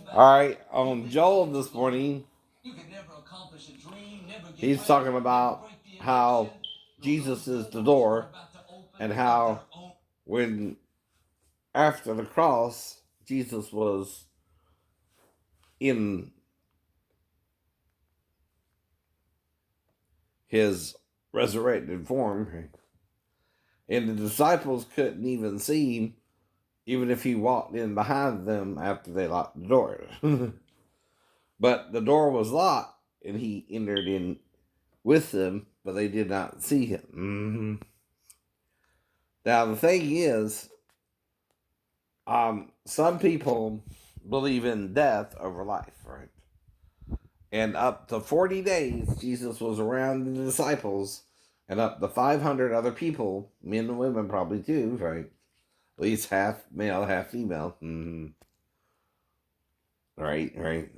Alright, on Joel this morning, he's talking about how Jesus is the door and how when after the cross, Jesus was in his resurrected form, and the disciples couldn't even see him, even if he walked in behind them after they locked the door. But the door was locked, and he entered in with them, but they did not see him. Now, the thing is, some people believe in death over life, right? And up to 40 days, Jesus was around the disciples, and up to 500 other people, men and women probably too, right? At least half male, half female. Right.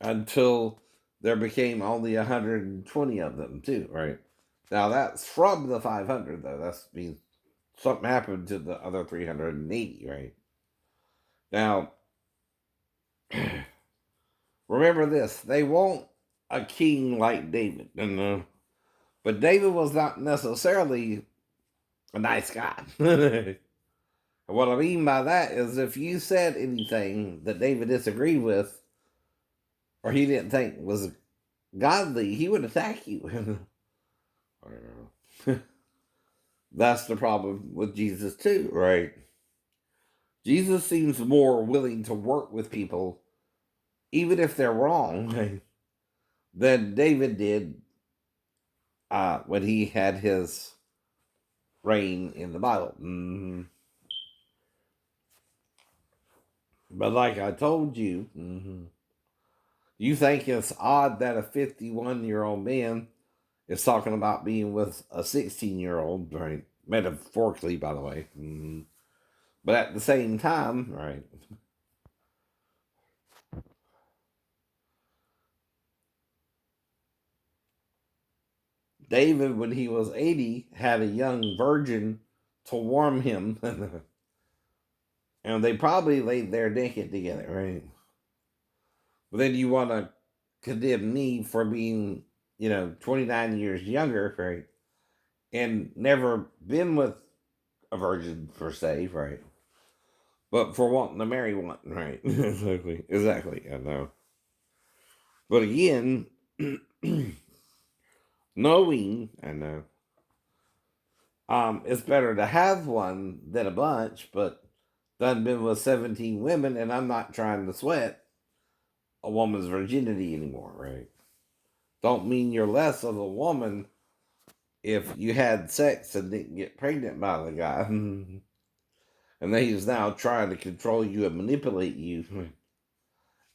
Until there became only 120 of them too, right? Now that's from the 500, though. That's means something happened to the other 380, right? Now, remember this: they want a king like David, but David was not necessarily a nice guy. What I mean by that is, if you said anything that David disagreed with, or he didn't think was godly, he would attack you. I don't know. That's the problem with Jesus too, right? Jesus seems more willing to work with people, even if they're wrong, than David did when he had his reign in the Bible. But like I told you, you think it's odd that a 51-year-old man is talking about being with a 16-year-old, right? Metaphorically, by the way. But at the same time, right? David, when he was 80, had a young virgin to warm him. And they probably laid there naked together, right? But then you want to condemn me for being, 29 years younger, right? And never been with a virgin, per se, right? But for wanting to marry one, right? Exactly, I know. But again, knowing, I know, it's better to have one than a bunch, but done been with 17 women, and I'm not trying to sweat a woman's virginity anymore, right? Don't mean you're less of a woman if you had sex and didn't get pregnant by the guy. And then he's now trying to control you and manipulate you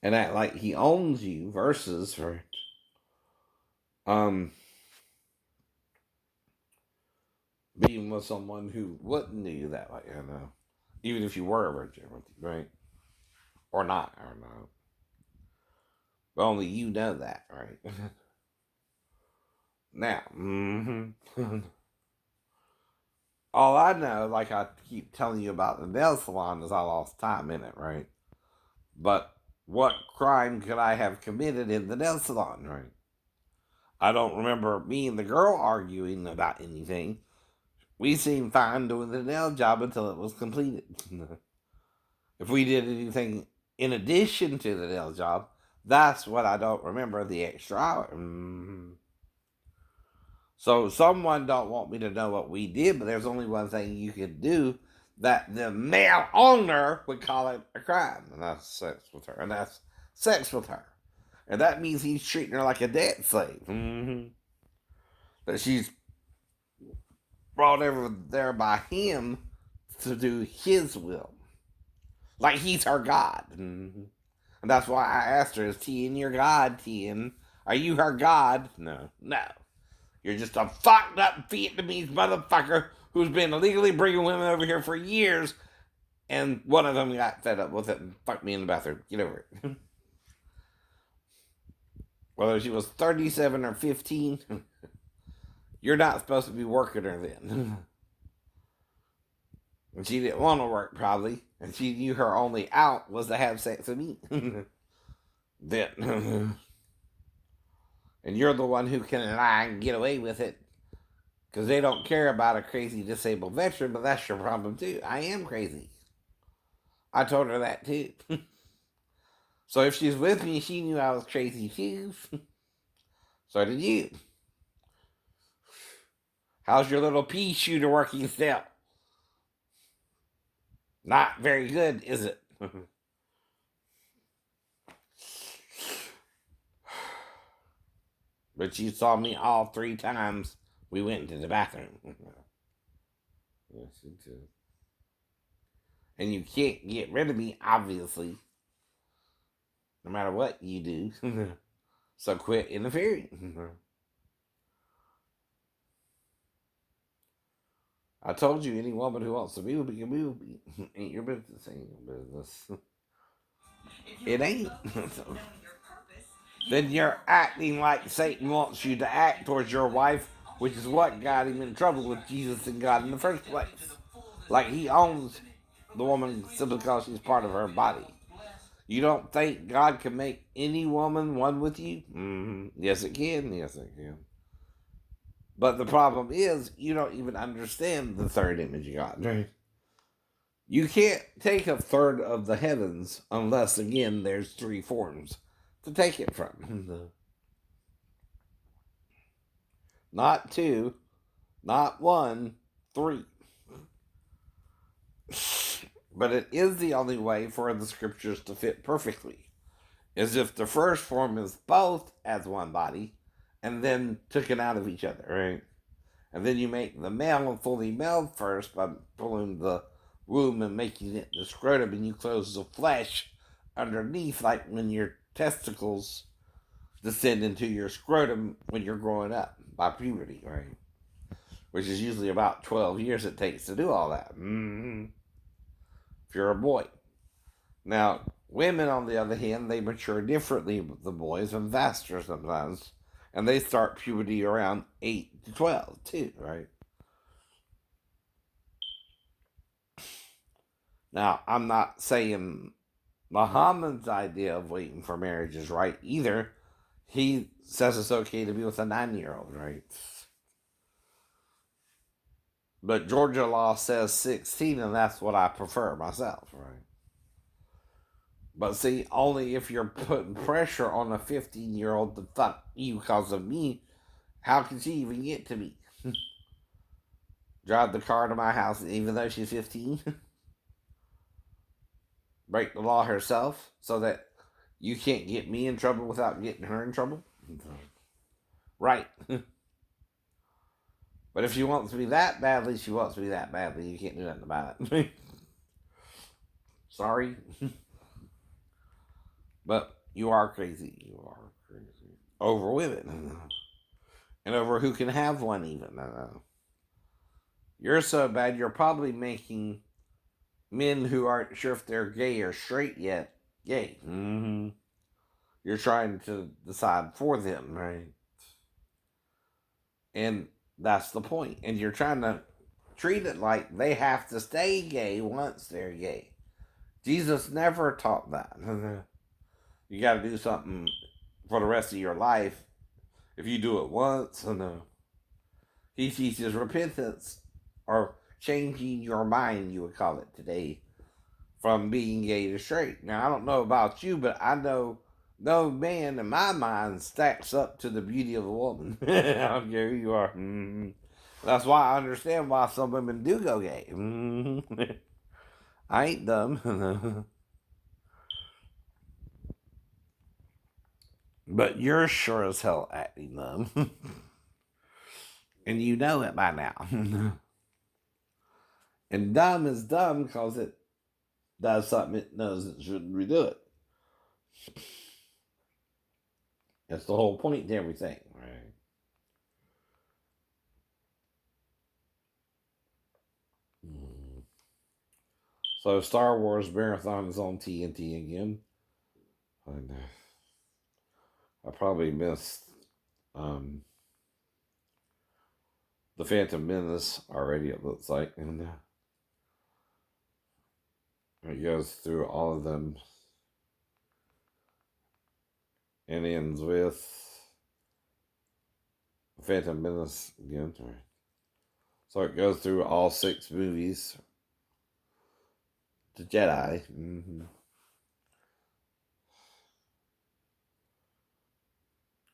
and act like he owns you versus, right? um Being with someone who wouldn't do you that way, even if you were a virgin, right? Or not, I don't know. But only you know that, right? Now, all I know, like I keep telling you about the nail salon, is I lost time in it, right? But what crime could I have committed in the nail salon, right? I don't remember me and the girl arguing about anything. We seemed fine doing the nail job until it was completed. If we did anything in addition to the nail job, that's what I don't remember, the extra hour. So someone don't want me to know what we did, but there's only one thing you could do that the male owner would call it a crime, and that's sex with her. And that's sex with her. And that means he's treating her like a debt slave. That she's brought over there by him to do his will. Like he's her God. And that's why I asked her, is Tien your God, Tien? Are you her God? No. You're just a fucked up Vietnamese motherfucker who's been illegally bringing women over here for years, and one of them got fed up with it and fucked me in the bathroom. Get over it. Whether she was 37 or 15, you're not supposed to be working her then. And she didn't want to work, probably. And she knew her only out was to have sex with me. Then, and you're the one who can lie and get away with it. Because they don't care about a crazy disabled veteran, but that's your problem too. I am crazy. I told her that too. So if she's with me, she knew I was crazy too. So did you. How's your little pea shooter working still? Not very good, is it? But you saw me all 3 times we went into the bathroom. Yes, you did. And you can't get rid of me, obviously, no matter what you do. So quit interfering. I told you, any woman who wants to be with me can be with me. Ain't your business. Ain't your business. It ain't. Then you're acting like Satan wants you to act towards your wife, which is what got him in trouble with Jesus and God in the first place. Like he owns the woman simply because she's part of her body. You don't think God can make any woman one with you? Mm-hmm. Yes, it can. Yes, it can. But the problem is, you don't even understand the third image of God. Right? You can't take a third of the heavens unless, again, there's 3 forms to take it from. Not 2, not 1, 3. But it is the only way for the scriptures to fit perfectly. Is if the first form is both as one body and then taken out of each other, right? And then you make the male fully male first by pulling the womb and making it the scrotum, and you close the flesh underneath, like when your testicles descend into your scrotum when you're growing up by puberty, right? Which is usually about 12 years it takes to do all that. If you're a boy. Now, women, on the other hand, they mature differently than boys and faster sometimes. And they start puberty around 8 to 12, too, right? Now, I'm not saying Muhammad's idea of waiting for marriage is right either. He says it's okay to be with a 9-year-old, right? But Georgia law says 16, and that's what I prefer myself, right? But see, only if you're putting pressure on a 15-year-old to fuck you because of me, how can she even get to me? Drive the car to my house even though she's 15? Break the law herself so that you can't get me in trouble without getting her in trouble? Right. But if she wants to be that badly, she wants to be that badly. You can't do nothing about it. Sorry. But you are crazy. You are crazy. Over women. And over who can have one even. You're so bad, you're probably making men who aren't sure if they're gay or straight yet gay. Mm-hmm. You're trying to decide for them, right? And that's the point. And you're trying to treat it like they have to stay gay once they're gay. Jesus never taught that. You got to do something for the rest of your life if you do it once. He teaches repentance or changing your mind, you would call it today, from being gay to straight. Now, I don't know about you, but I know no man in my mind stacks up to the beauty of a woman. I don't care who you are. Mm-hmm. That's why I understand why some women do go gay. Mm-hmm. I ain't dumb. But you're sure as hell acting dumb. And you know it by now. And dumb is dumb because it does something it knows it shouldn't redo it. That's the whole point to everything, right? So Star Wars Marathon is on TNT again. And I probably missed um, the Phantom Menace already, it looks like. And It goes through all of them and ends with Phantom Menace again. So it goes through all 6 movies. The Jedi.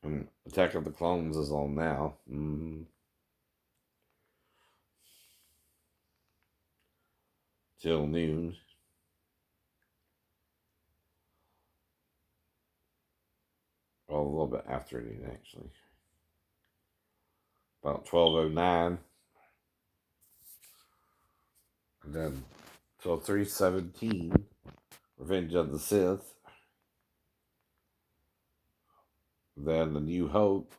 And Attack of the Clones is on now. Till noon. Well, a little bit after noon, actually. About 12:09. And then till 3:17, Revenge of the Sith. Then The New Hope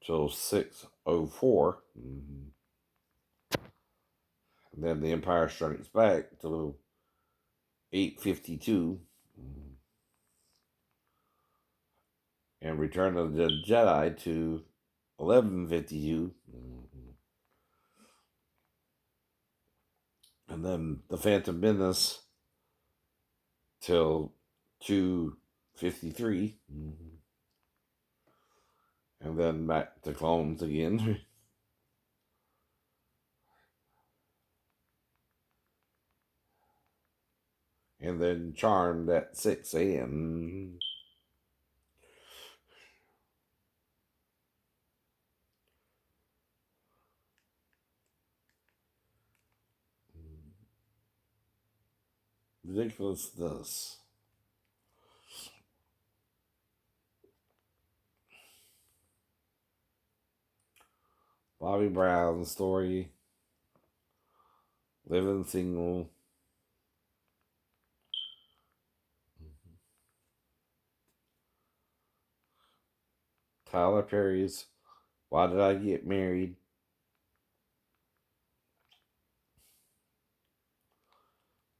till 6:04. And then The Empire Strikes Back till 8:52. And Return of the Jedi to 11:52. And then The Phantom Menace till 2:53. And then back to Clones again. And then Charmed at 6 a.m. Ridiculousness. Bobby Brown's story. Living single. Tyler Perry's Why Did I Get Married?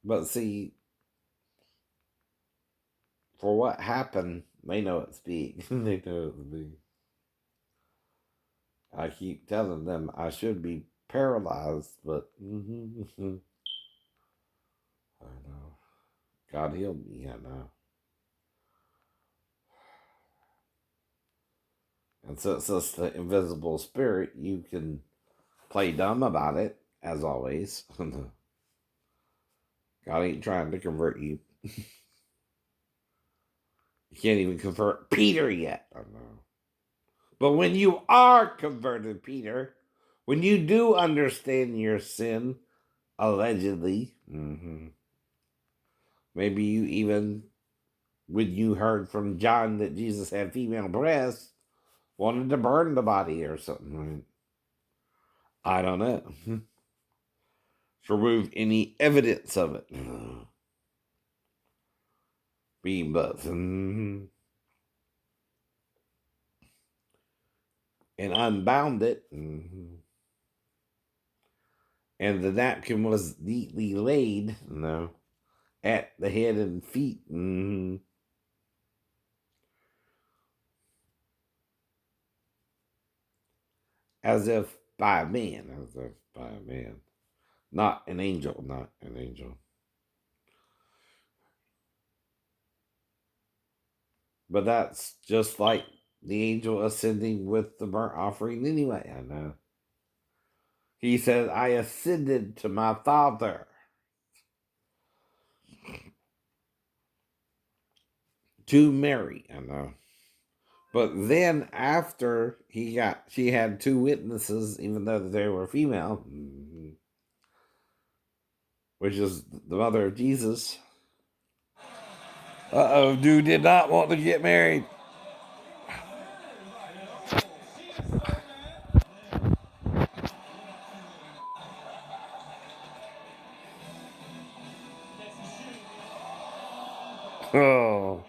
But see, for what happened, they know it's big. They know it's big. I keep telling them I should be paralyzed, but I know. God healed me, I know. And since it's the invisible spirit, you can play dumb about it, as always. God ain't trying to convert you. You can't even convert Peter yet. I know. But when you are converted, Peter, when you do understand your sin, allegedly, maybe you even, when you heard from John that Jesus had female breasts, wanted to burn the body or something. I don't know. To remove any evidence of it being both. And unbound it. And the napkin was neatly laid, at the head and feet. As if by a man. As if by a man. Not an angel. Not an angel. But that's just like the angel ascending with the burnt offering anyway. I know. He said, I ascended to my Father. To Mary. I know. But then after she had 2 witnesses, even though they were female, which is the mother of Jesus. Dude did not want to get married. Oh.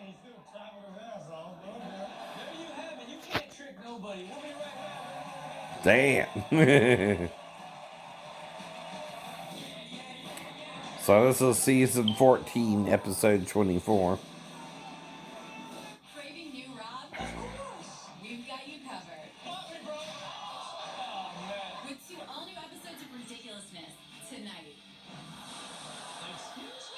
Damn. So this is season 14, episode 24. Craving new Rob? Of course. We've got you covered. With 2 all-new episodes of Ridiculousness tonight. Excuse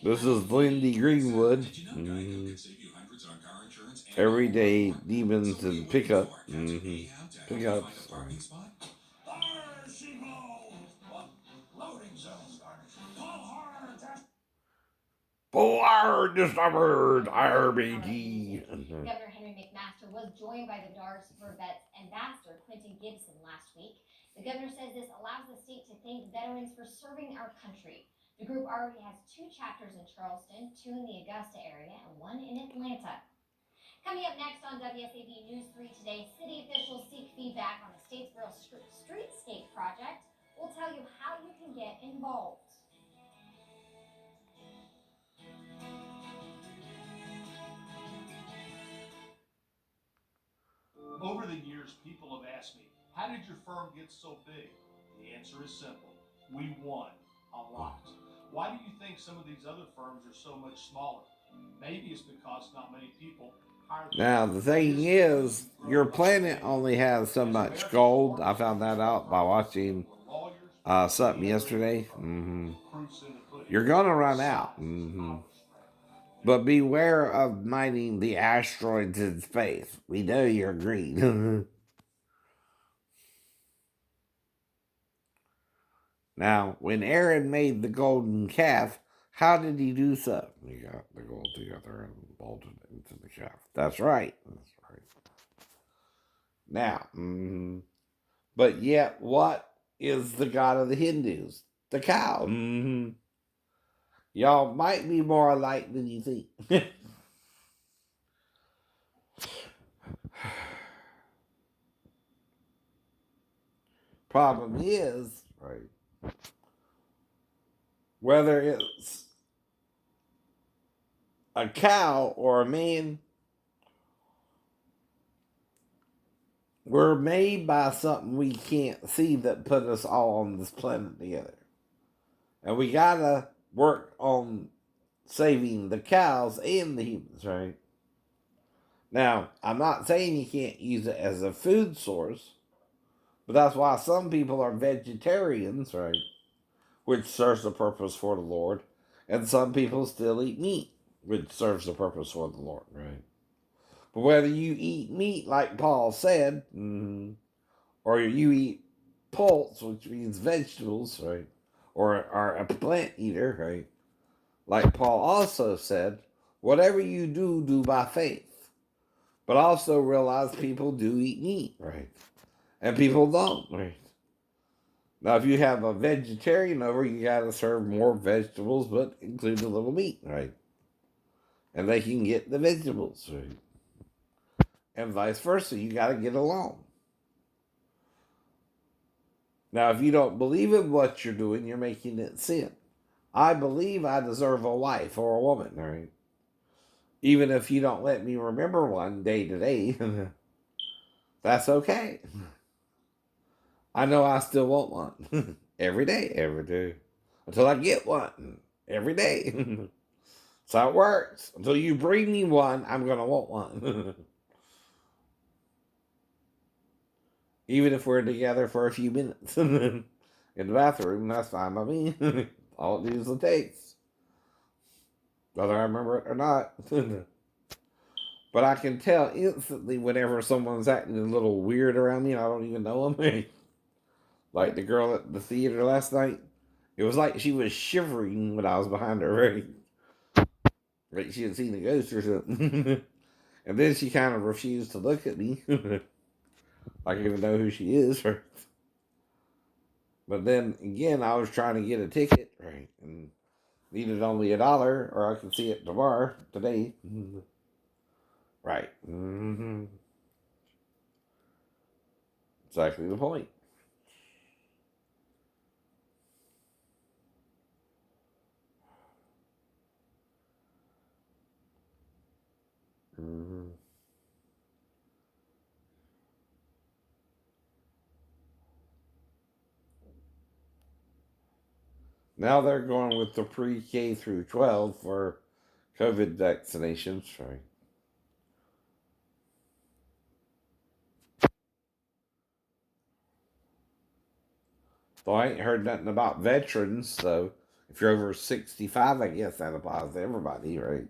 This is Lindy Greenwood. Everyday demons and pickup. Pickups. Polar discovered RBG. Governor Henry McMaster was joined by the DARS for Vets Ambassador Quentin Gibson last week. The governor says this allows the state to thank veterans for serving our country. The group already has 2 chapters in Charleston, 2 in the Augusta area, and 1 in Atlanta. Coming up next on WSAV News 3 today, city officials seek feedback on the Statesboro Streetscape project. We'll tell you how you can get involved. Over the years, people have asked me, how did your firm get so big? The answer is simple. We won a lot. Why do you think some of these other firms are so much smaller? Maybe it's because not many people hire them. Now, the thing is, your planet only has so much gold. I found that out by watching something yesterday. You're going to run out. But beware of mining the asteroids in space. We know you're green. Now, when Aaron made the golden calf, how did he do so? He got the gold together and bolted it into the calf. That's right. That's right. Now, but yet, what is the god of the Hindus? The cow. Y'all might be more alike than you think. Problem is, right, whether it's a cow or a man, we're made by something we can't see that put us all on this planet together. And we gotta work on saving the cows and the humans, right? Now, I'm not saying you can't use it as a food source, but that's why some people are vegetarians, right? Which serves the purpose for the Lord. And some people still eat meat, which serves the purpose for the Lord, right? But whether you eat meat, like Paul said, or you eat pulse, which means vegetables, right? Or are a plant eater, right? Like Paul also said, whatever you do, do by faith. But also realize people do eat meat, right? And people don't, right? Now, if you have a vegetarian over, you gotta serve more vegetables, but include a little meat, right? And they can get the vegetables, right? And vice versa, you gotta get along. Now, if you don't believe in what you're doing, you're making it sin. I believe I deserve a wife or a woman, right? Even if you don't let me remember one day to day, that's okay. I know I still want one every day, until I get one every day. That's how it works. Until you bring me one, I'm gonna want one. Even if we're together for a few minutes in the bathroom, that's fine by me. All it usually takes, whether I remember it or not. But I can tell instantly whenever someone's acting a little weird around me and I don't even know them. Like the girl at the theater last night. It was like she was shivering when I was behind her, right? Like she had seen a ghost or something. And then she kind of refused to look at me. Like I even know who she is. Right? But then again, I was trying to get a ticket, right? And needed only $1, or I could see it tomorrow, today. Right. Exactly the point. Mm-hmm. Now they're going with the pre-K through 12 for COVID vaccinations, right? So I ain't heard nothing about veterans, so If you're over 65, I guess that applies to everybody, right?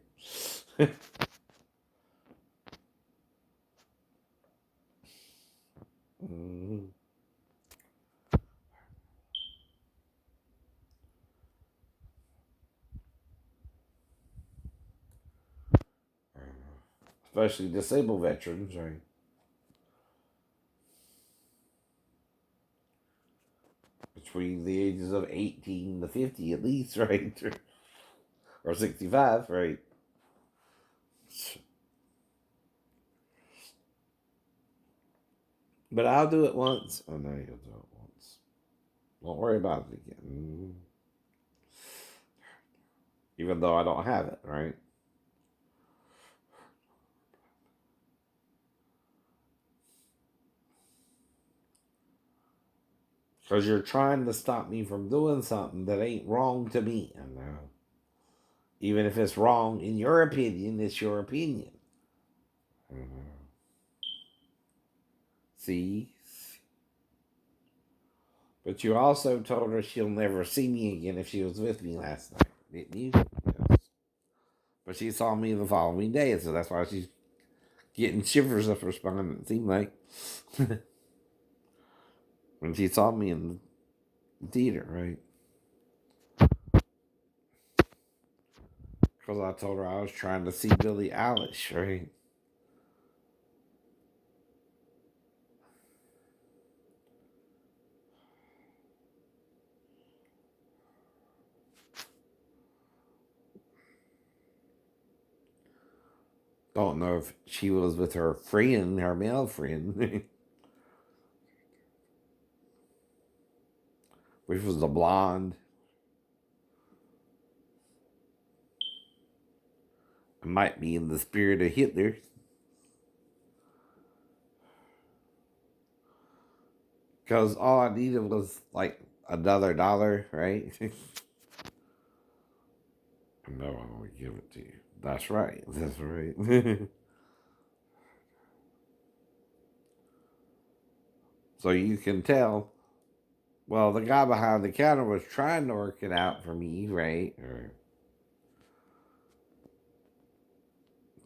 Mhm. Especially disabled veterans, right? Between the ages of 18 to 50 at least, right? Or 65, right? But I'll do it once. Oh, no, you'll do it once. Don't worry about it again. Even though I don't have it, right? Because you're trying to stop me from doing something that ain't wrong to me. I know. Even if it's wrong in your opinion, it's your opinion. See? But you also told her she'll never see me again if she was with me last night, didn't you? Yes. But she saw me the following day, so that's why she's getting shivers up her spine, it seemed like. When she saw me in the theater, right? Because I told her I was trying to see Billie Eilish, right? Don't know if she was with her friend, her male friend, which was the blonde. It might be in the spirit of Hitler. Because all I needed was like another dollar, right? No, I don't give it to you. That's right. That's right. So you can tell. Well, the guy behind the counter was trying to work it out for me, right? Or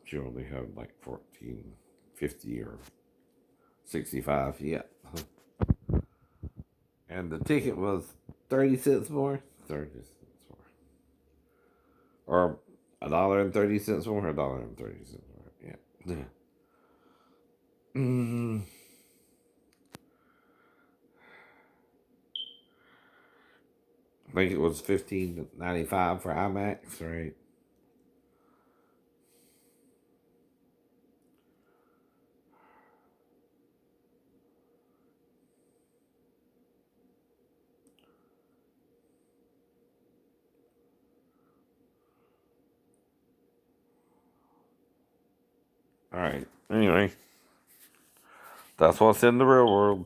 she only had like 14.50 or 65. Yeah. And the ticket was 30 cents more. 30 cents more. Or $1.30 more. $1.30 more. Yeah. Mm, I think it was $15.95 for IMAX, right? All right. Anyway, that's what's in the real world.